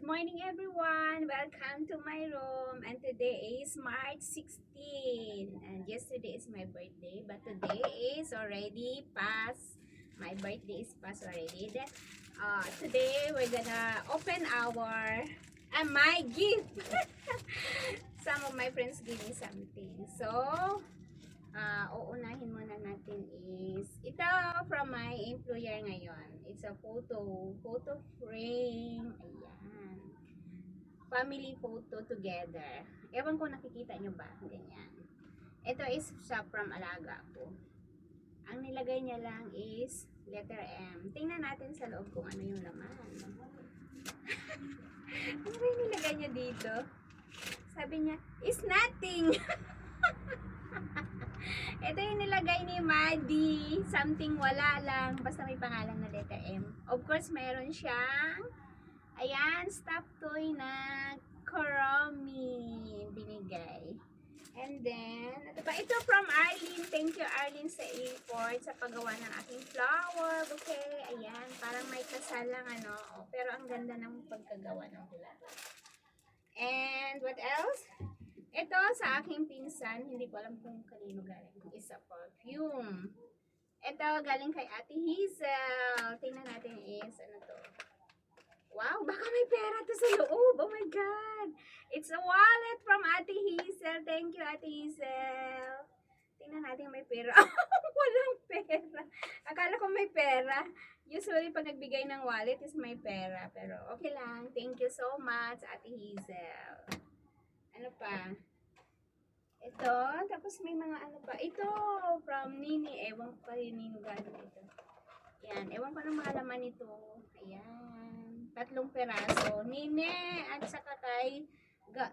morning everyone! Welcome to my room and today is March 16 and yesterday is my birthday but today is already past. My birthday is past already. Then today we're gonna open our my gift. Some of my friends give me something. So uunahin muna natin is ito from my employer ngayon. It's a photo frame. Ayan. Family photo together. Ewan ko nakikita nyo ba? Ganyan. Ito is siya from alaga ko. Ang nilagay niya lang is letter M. Tingnan natin sa loob kung ano yung laman. Ano ba yung nilagay niya dito? Sabi niya, it's nothing. Ito yung nilagay ni Maddie. Something wala lang. Basta may pangalan na letter M. Of course, mayroon siyang ayan, stuffed toy na Kuromi binigay. And then, ito pa. Ito from Arlene. Thank you, Arlene, sa import sa paggawa ng aking flower bouquet. Ayan, parang may kasal lang ano. Pero ang ganda ng pagkagawa ng bulaklak. And what else? Ito sa aking pinsan, hindi ko alam kung kanino galing. Isa perfume. Ito galing kay Ate Hazel. Tingnan natin is ano to. Wow, baka may pera to sa loob. Oh my God. It's a wallet from Ate Hazel. Thank you, Ate Hazel. Tingnan natin may pera. Walang pera. Akala ko may pera. Usually pag nagbigay ng wallet is may pera. Pero okay lang. Thank you so much, Ate Hazel. Ano pa? Ito, tapos may mga ano pa. Ito, from Nini. Ewan ko kayo nino galing ito. Yan, ewan ko ng mga laman nito. Ayan, 3 peraso. Nini, at saka kay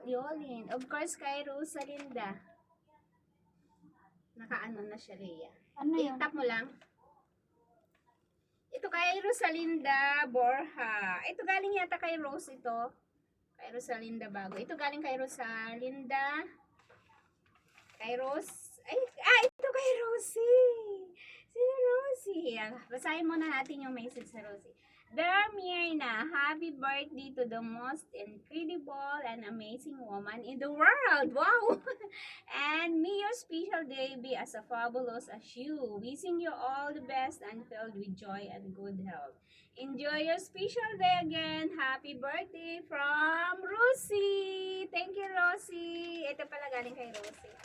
Yolin. Of course, kay Rosalinda. Nakaano na siya, Rhea. Ano yan? I-tap mo lang. Ito kay Rosalinda Borja. Ito galing yata kay Rose ito. Kay Rosalinda bago. Ito galing kay Rosalinda. Kay Rose. Ito kay Rosie. Si Rosie. Basahin muna natin yung message sa Rosie. Dear Myrna, happy birthday to the most incredible and amazing woman in the world. Wow! And may your special day be as fabulous as you. Wishing you all the best and filled with joy and good health. Enjoy your special day again. Happy birthday from Rosie. Thank you, Rosie. Ito pala galing kay Rosie.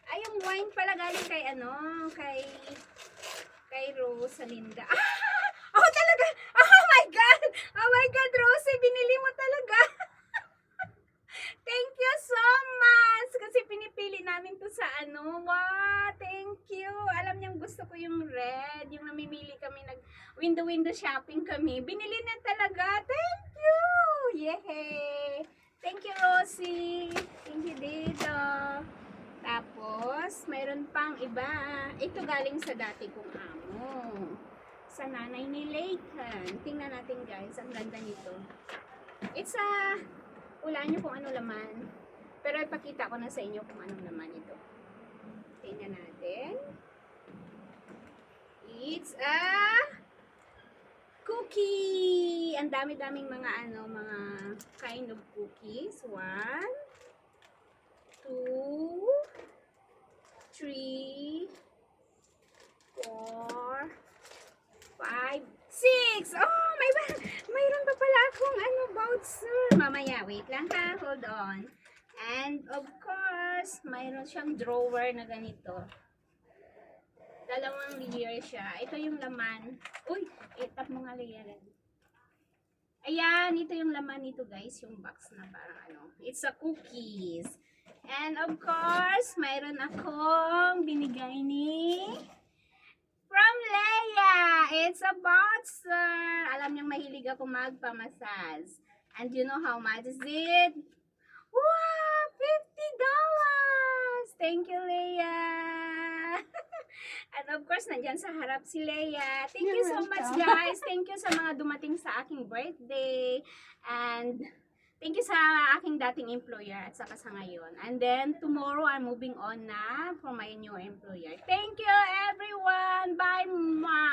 Ay, yung wine pala galing kay kay Rosalinda. Oh, talaga. Oh my God. Oh my God, Rosie, binili mo talaga. Thank you so much. Kasi pinipili namin to sa ano. Wow, thank you. Alam niyang gusto ko yung red. Yung namimili kami, window shopping kami. Binili na talaga. Thank you. Yay. Thank you, Rosie. Thank you, Dito. Tapos, mayroon pang iba. Ito galing sa dati kong amo. Sa nanay ni Layton. Tingnan natin guys. Ang ganda nito. It's a... Hulaan nyo kung ano laman. Pero ipakita ko na sa inyo kung anong laman ito. Tingnan natin. It's a... cookie! Ang dami-daming mga mga kind of cookies. 1, 2, 3, 4, 5, 6! Oh, mayroon pa pala akong voucher. Mamaya, wait lang ha. Hold on. And of course, mayroon siyang drawer na ganito. 2 layer siya. Ito yung laman. Uy, itap mo nga layer. Ayan, ito yung laman nito guys. Yung box na parang It's a cookies. And of course, mayroon akong binigay ni from Leia. It's a boxer. Alam niyang mahilig ako magpamasas. And you know how much is it? Wow! $50! Thank you, Leia. And of course, nandyan sa harap si Leia. Thank you so much, guys. Thank you sa mga dumating sa aking birthday. And thank you sa aking dating employer at saka sa ngayon. And then, tomorrow, I'm moving on na for my new employer. Thank you, everyone. Bye, ma.